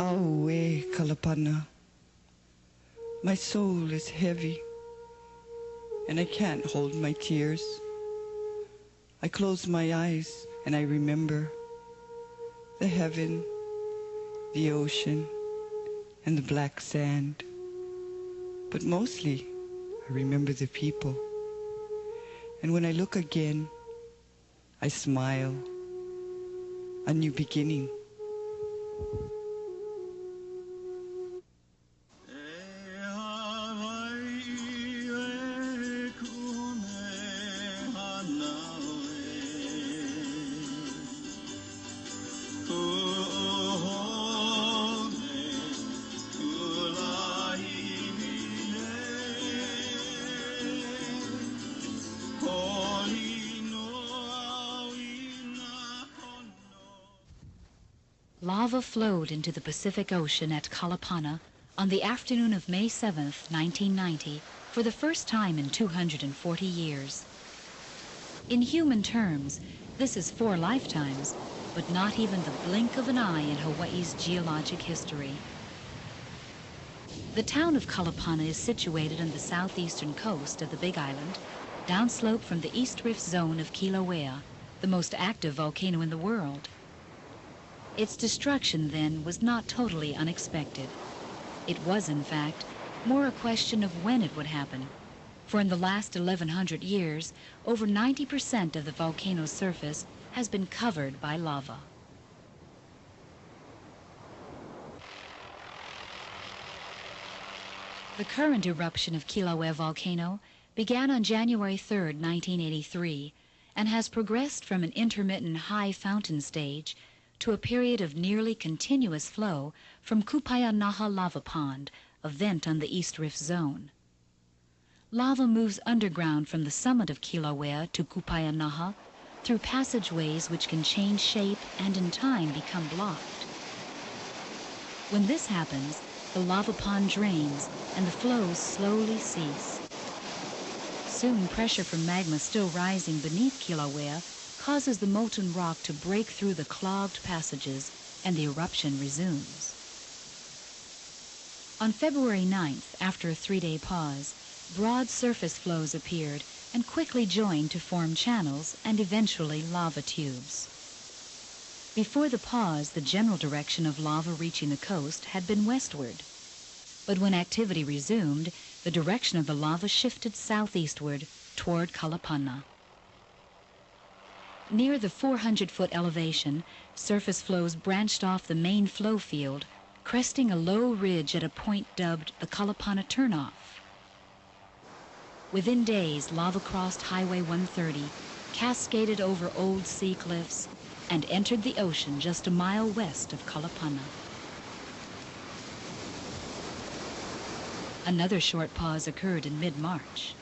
Auwe, Kalapana. My soul is heavy, and I can't hold my tears. I close my eyes and I remember the heaven, the ocean, and the black sand. But mostly, I remember the people. And when I look again, I smile. A new beginning. Lava flowed into the Pacific Ocean at Kalapana on the afternoon of May 7, 1990, for the first time in 240 years. In human terms, this is 4 lifetimes, but not even the blink of an eye in Hawaii's geologic history. The town of Kalapana is situated on the southeastern coast of the Big Island, downslope from the East Rift Zone of Kilauea, the most active volcano in the world. Its destruction, then, was not totally unexpected. It was, in fact, more a question of when it would happen, for in the last 1,100 years, over 90% of the volcano's surface has been covered by lava. The current eruption of Kilauea volcano began on January 3, 1983, and has progressed from an intermittent high fountain stage to a period of nearly continuous flow from Kupaianaha Lava Pond, a vent on the East Rift Zone. Lava moves underground from the summit of Kilauea to Kupaianaha through passageways which can change shape and in time become blocked. When this happens, the lava pond drains and the flows slowly cease. Soon, pressure from magma still rising beneath Kilauea causes the molten rock to break through the clogged passages, and the eruption resumes. On February 9th, after a 3-day pause, broad surface flows appeared and quickly joined to form channels and eventually lava tubes. Before the pause, the general direction of lava reaching the coast had been westward. But when activity resumed, the direction of the lava shifted southeastward toward Kalapana. Near the 400-foot elevation, surface flows branched off the main flow field, cresting a low ridge at a point dubbed the Kalapana Turnoff. Within days, lava crossed Highway 130, cascaded over old sea cliffs, and entered the ocean just a mile west of Kalapana. Another short pause occurred in mid-March.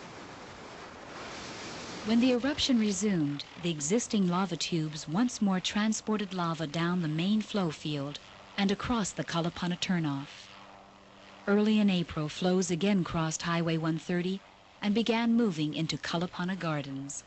When the eruption resumed, the existing lava tubes once more transported lava down the main flow field and across the Kalapana Turnoff. Early in April, flows again crossed Highway 130 and began moving into Kalapana Gardens.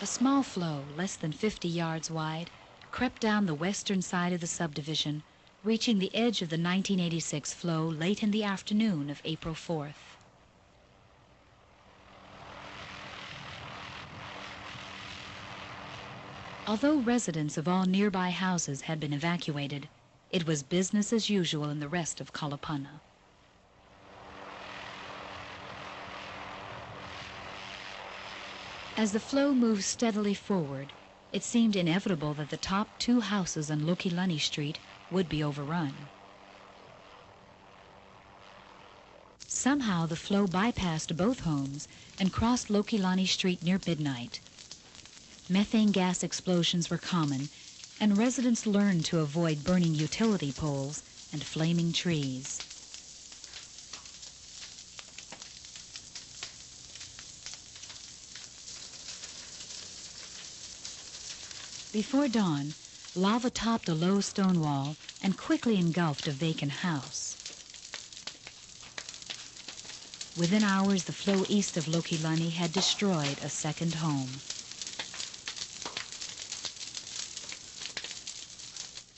A small flow, less than 50 yards wide, crept down the western side of the subdivision, reaching the edge of the 1986 flow late in the afternoon of April 4th. Although residents of all nearby houses had been evacuated, it was business as usual in the rest of Kalapana. As the flow moved steadily forward, it seemed inevitable that the top 2 houses on Lokilani Street would be overrun. Somehow the flow bypassed both homes and crossed Lokilani Street near midnight. Methane gas explosions were common, and residents learned to avoid burning utility poles and flaming trees. Before dawn, lava topped a low stone wall and quickly engulfed a vacant house. Within hours, the flow east of Lokilani had destroyed a second home.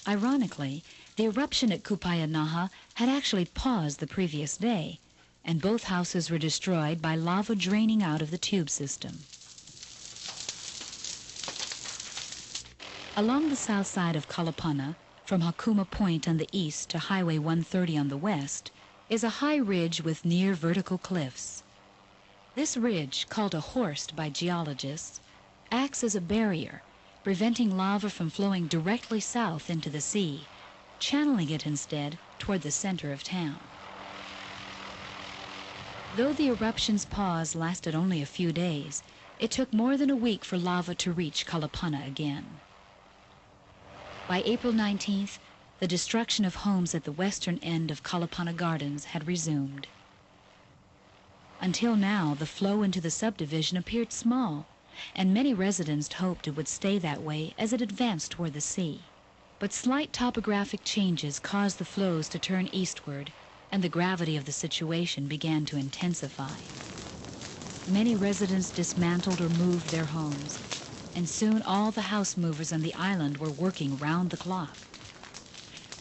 Ironically, the eruption at Kupayanaha had actually paused the previous day, and both houses were destroyed by lava draining out of the tube system. Along the south side of Kalapana, from Hakuma Point on the east to Highway 130 on the west, is a high ridge with near vertical cliffs. This ridge, called a horst by geologists, acts as a barrier, preventing lava from flowing directly south into the sea, channeling it instead toward the center of town. Though the eruption's pause lasted only a few days, it took more than a week for lava to reach Kalapana again. By April 19th, the destruction of homes at the western end of Kalapana Gardens had resumed. Until now, the flow into the subdivision appeared small, and many residents hoped it would stay that way as it advanced toward the sea. But slight topographic changes caused the flows to turn eastward, and the gravity of the situation began to intensify. Many residents dismantled or moved their homes, and soon all the house movers on the island were working round the clock.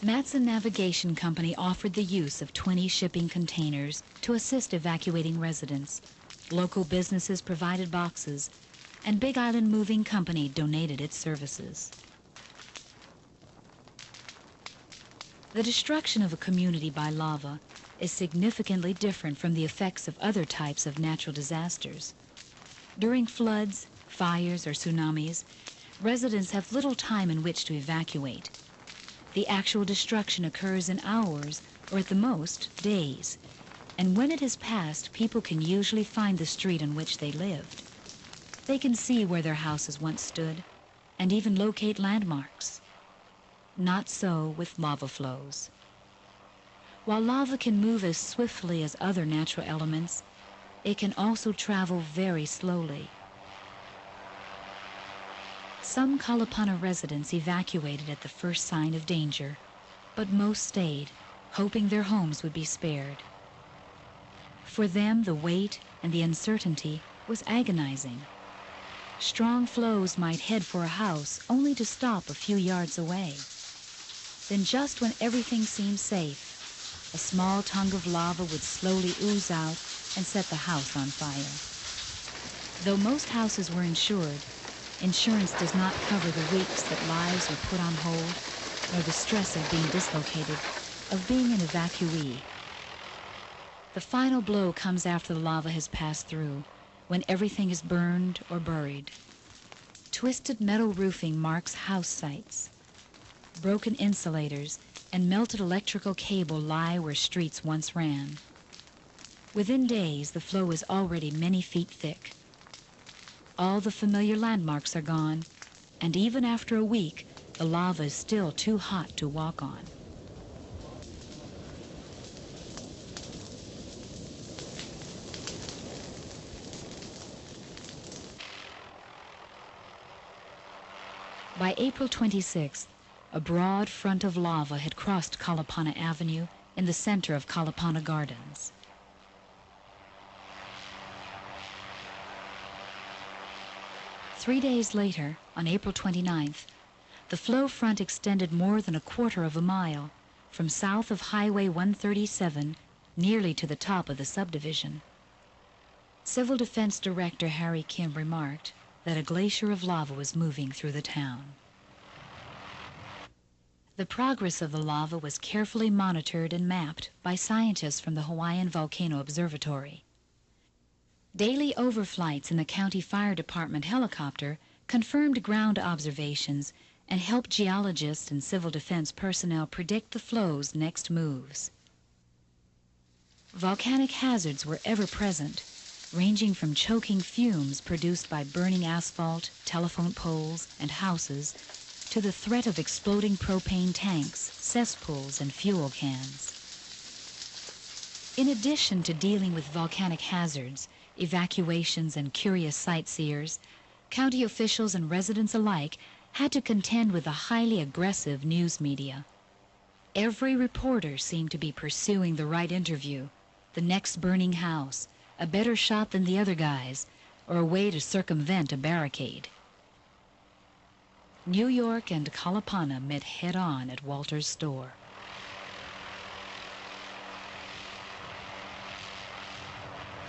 Matson Navigation Company offered the use of 20 shipping containers to assist evacuating residents. Local businesses provided boxes, and Big Island Moving Company donated its services. The destruction of a community by lava is significantly different from the effects of other types of natural disasters. During floods, fires, or tsunamis, residents have little time in which to evacuate. The actual destruction occurs in hours, or at the most, days. And when it has passed, people can usually find the street on which they lived. They can see where their houses once stood, and even locate landmarks. Not so with lava flows. While lava can move as swiftly as other natural elements, it can also travel very slowly. Some Kalapana residents evacuated at the first sign of danger, but most stayed, hoping their homes would be spared. For them, the wait and the uncertainty was agonizing. Strong flows might head for a house only to stop a few yards away. Then just when everything seemed safe, a small tongue of lava would slowly ooze out and set the house on fire. Though most houses were insured, insurance does not cover the weeks that lives are put on hold, nor the stress of being dislocated, of being an evacuee. The final blow comes after the lava has passed through, when everything is burned or buried. Twisted metal roofing marks house sites. Broken insulators and melted electrical cable lie where streets once ran. Within days, the flow is already many feet thick. All the familiar landmarks are gone, and even after a week, the lava is still too hot to walk on. By April 26th, a broad front of lava had crossed Kalapana Avenue in the center of Kalapana Gardens. Three days later, on April 29th, the flow front extended more than a quarter of a mile from south of Highway 137 nearly to the top of the subdivision. Civil Defense Director Harry Kim remarked that a glacier of lava was moving through the town. The progress of the lava was carefully monitored and mapped by scientists from the Hawaiian Volcano Observatory. Daily overflights in the county fire department helicopter confirmed ground observations and helped geologists and civil defense personnel predict the flow's next moves. Volcanic hazards were ever present, ranging from choking fumes produced by burning asphalt, telephone poles, and houses, to the threat of exploding propane tanks, cesspools, and fuel cans. In addition to dealing with volcanic hazards, evacuations, and curious sightseers, county officials and residents alike had to contend with the highly aggressive news media. Every reporter seemed to be pursuing the right interview, the next burning house, a better shot than the other guys, or a way to circumvent a barricade. New York and Kalapana met head-on at Walter's store.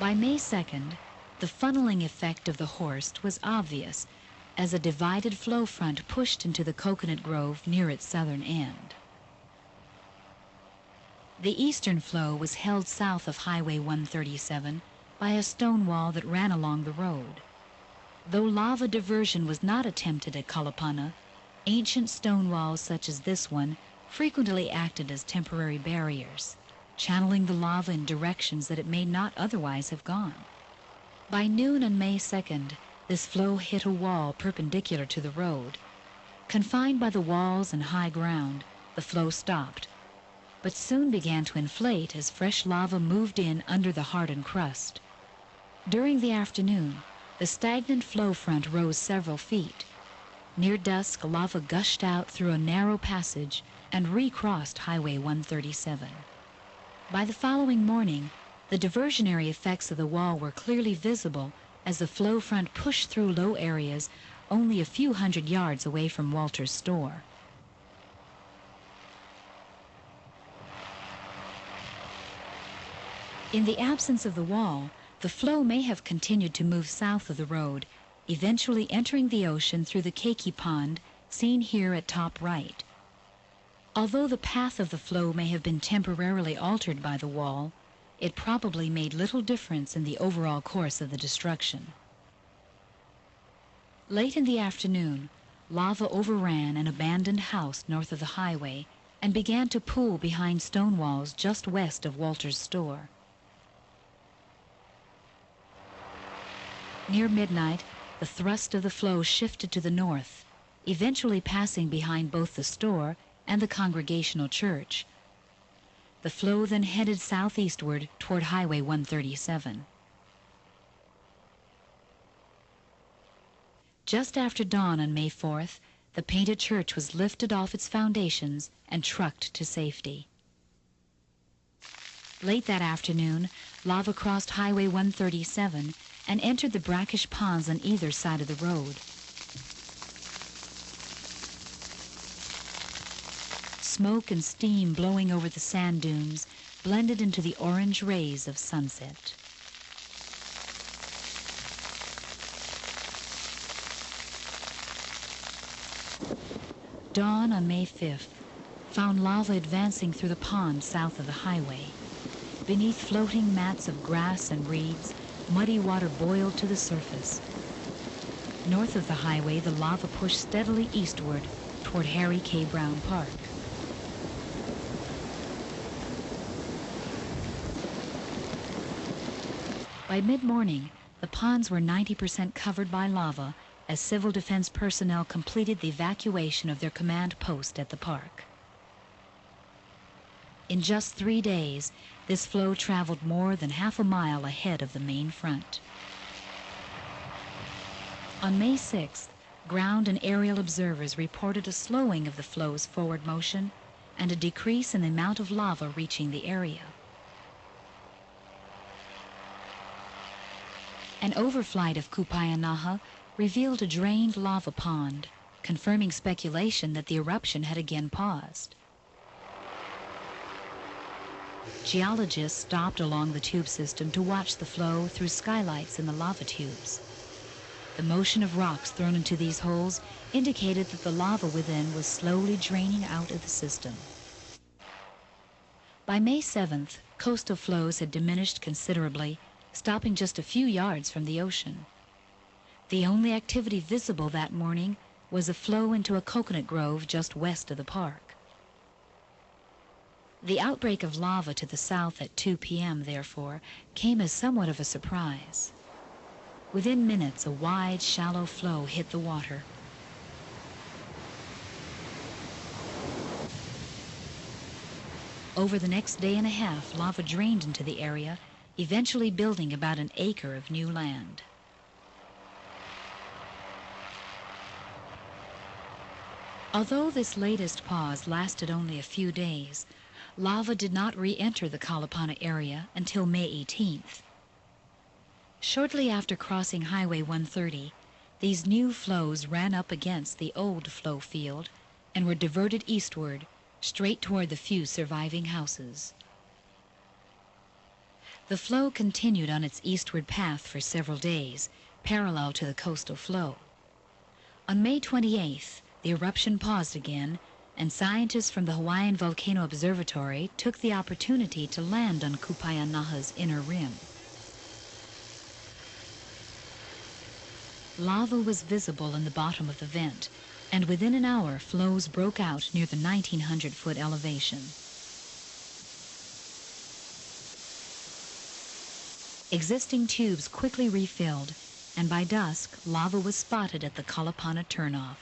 By May 2nd, the funneling effect of the Horst was obvious as a divided flow front pushed into the coconut grove near its southern end. The eastern flow was held south of Highway 137 by a stone wall that ran along the road. Though lava diversion was not attempted at Kalapana, ancient stone walls such as this one frequently acted as temporary barriers, channeling the lava in directions that it may not otherwise have gone. By noon on May 2nd, this flow hit a wall perpendicular to the road. Confined by the walls and high ground, the flow stopped, but soon began to inflate as fresh lava moved in under the hardened crust. During the afternoon, the stagnant flow front rose several feet. Near dusk, lava gushed out through a narrow passage and recrossed Highway 137. By the following morning, the diversionary effects of the wall were clearly visible as the flow front pushed through low areas only a few hundred yards away from Walter's store. In the absence of the wall, the flow may have continued to move south of the road, eventually entering the ocean through the Keiki Pond, seen here at top right. Although the path of the flow may have been temporarily altered by the wall, it probably made little difference in the overall course of the destruction. Late in the afternoon, lava overran an abandoned house north of the highway and began to pool behind stone walls just west of Walter's store. Near midnight, the thrust of the flow shifted to the north, eventually passing behind both the store and the Congregational Church. The flow then headed southeastward toward Highway 137. Just after dawn on May 4th, the painted church was lifted off its foundations and trucked to safety. Late that afternoon, lava crossed Highway 137 and entered the brackish ponds on either side of the road. Smoke and steam blowing over the sand dunes blended into the orange rays of sunset. Dawn on May 5th found lava advancing through the pond south of the highway. Beneath floating mats of grass and reeds, muddy water boiled to the surface. North of the highway, the lava pushed steadily eastward toward Harry K. Brown Park. By mid-morning, the ponds were 90% covered by lava as civil defense personnel completed the evacuation of their command post at the park. In just 3 days, this flow traveled more than half a mile ahead of the main front. On May 6th, ground and aerial observers reported a slowing of the flow's forward motion and a decrease in the amount of lava reaching the area. An overflight of Kupayanaha revealed a drained lava pond, confirming speculation that the eruption had again paused. Geologists stopped along the tube system to watch the flow through skylights in the lava tubes. The motion of rocks thrown into these holes indicated that the lava within was slowly draining out of the system. By May 7th, coastal flows had diminished considerably, stopping just a few yards from the ocean. The only activity visible that morning was a flow into a coconut grove just west of the park. The outbreak of lava to the south at 2 p.m., therefore, came as somewhat of a surprise. Within minutes, a wide, shallow flow hit the water. Over the next day and a half, lava drained into the area, eventually building about an acre of new land. Although this latest pause lasted only a few days, lava did not re-enter the Kalapana area until May 18th. Shortly after crossing Highway 130, These new flows ran up against the old flow field and were diverted eastward, straight toward the few surviving houses. The flow continued on its eastward path for several days, parallel to the coastal flow. On May 28th, the eruption paused again, and scientists from the Hawaiian Volcano Observatory took the opportunity to land on Kupaianaha's inner rim. Lava was visible in the bottom of the vent, and within an hour flows broke out near the 1,900-foot elevation. Existing tubes quickly refilled, and by dusk, lava was spotted at the Kalapana turnoff.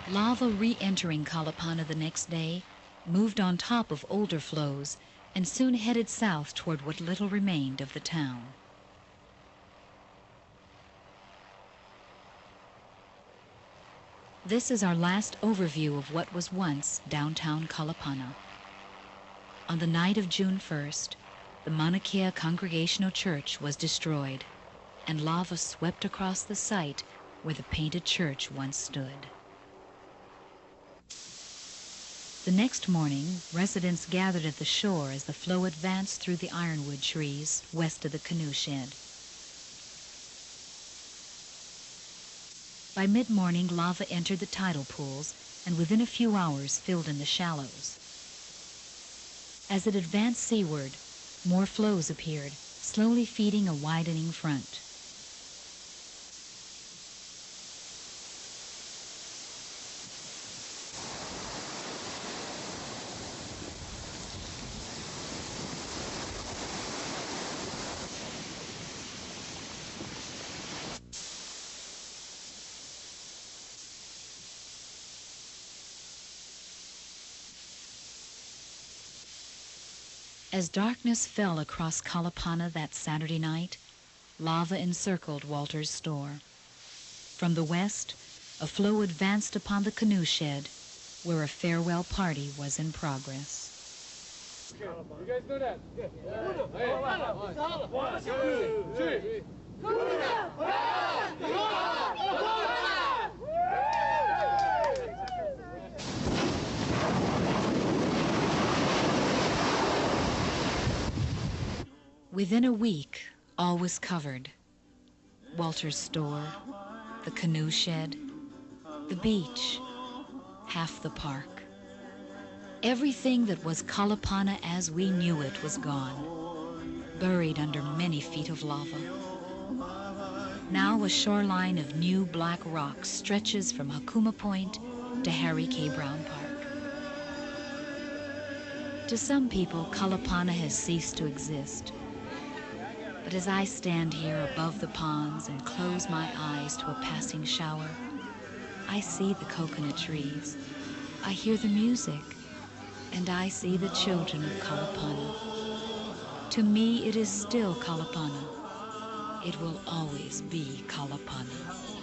Lava re-entering Kalapana the next day moved on top of older flows and soon headed south toward what little remained of the town. This is our last overview of what was once downtown Kalapana. On the night of June 1st, the Mauna Kea Congregational Church was destroyed, and lava swept across the site where the painted church once stood. The next morning, residents gathered at the shore as the flow advanced through the ironwood trees west of the canoe shed. By mid-morning, lava entered the tidal pools and within a few hours filled in the shallows. As it advanced seaward, more flows appeared, slowly feeding a widening front. As darkness fell across Kalapana that Saturday night, lava encircled Walter's store. From the west, a flow advanced upon the canoe shed, where a farewell party was in progress. You guys know that? One, two, three. Within a week, all was covered. Walter's store, the canoe shed, the beach, half the park. Everything that was Kalapana as we knew it was gone, buried under many feet of lava. Now a shoreline of new black rocks stretches from Hakuma Point to Harry K. Brown Park. To some people, Kalapana has ceased to exist. But as I stand here above the ponds and close my eyes to a passing shower, I see the coconut trees, I hear the music, and I see the children of Kalapana. To me, it is still Kalapana. It will always be Kalapana.